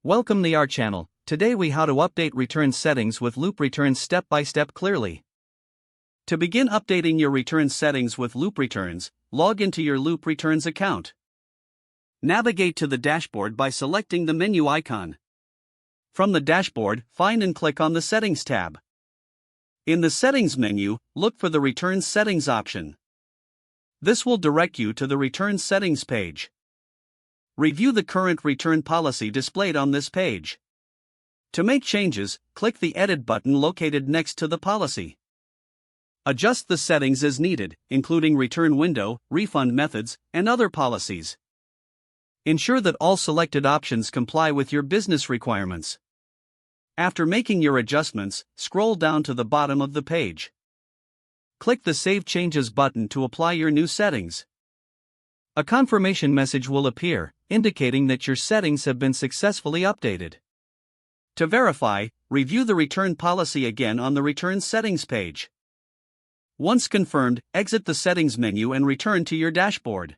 Welcome to our channel. Today we how to update return settings with loop returns step by step clearly. To begin updating your return settings with loop returns, log into your loop returns account. Navigate to the dashboard by selecting the menu icon. From the dashboard, find and click on the Settings tab. In the Settings menu, look for the Return Settings option. This will direct you to the Return Settings page. Review the current return policy displayed on this page. To make changes, click the Edit button located next to the policy. Adjust the settings as needed, including return window, refund methods, and other policies. Ensure that all selected options comply with your business requirements. After making your adjustments, scroll down to the bottom of the page. Click the Save Changes button to apply your new settings. A confirmation message will appear, indicating that your settings have been successfully updated. To verify, review the return policy again on the Return Settings page. Once confirmed, exit the Settings menu and return to your dashboard.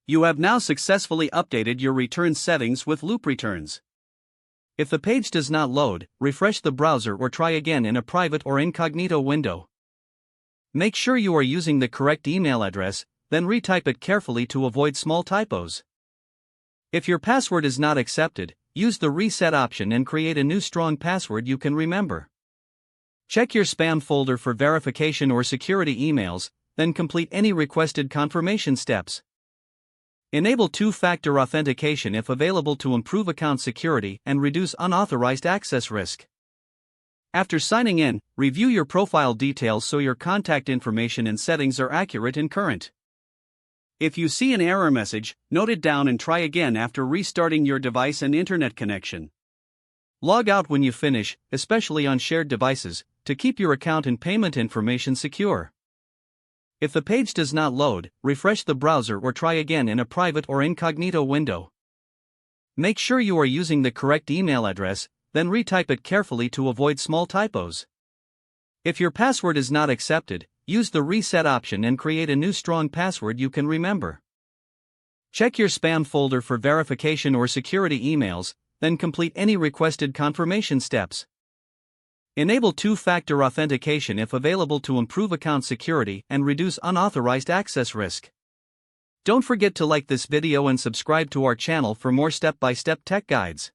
You have now successfully updated your return settings with loop returns. If the page does not load, refresh the browser or try again in a private or incognito window. Make sure you are using the correct email address, then retype it carefully to avoid small typos. If your password is not accepted, use the reset option and create a new strong password you can remember. Check your spam folder for verification or security emails, then complete any requested confirmation steps. Enable two-factor authentication if available to improve account security and reduce unauthorized access risk. After signing in, review your profile details so your contact information and settings are accurate and current. If you see an error message, note it down and try again after restarting your device and internet connection. Log out when you finish, especially on shared devices, to keep your account and payment information secure. If the page does not load, refresh the browser or try again in a private or incognito window. Make sure you are using the correct email address, then retype it carefully to avoid small typos. If your password is not accepted, use the reset option and create a new strong password you can remember. Check your spam folder for verification or security emails, then complete any requested confirmation steps. Enable two-factor authentication if available to improve account security and reduce unauthorized access risk. Don't forget to like this video and subscribe to our channel for more step-by-step tech guides.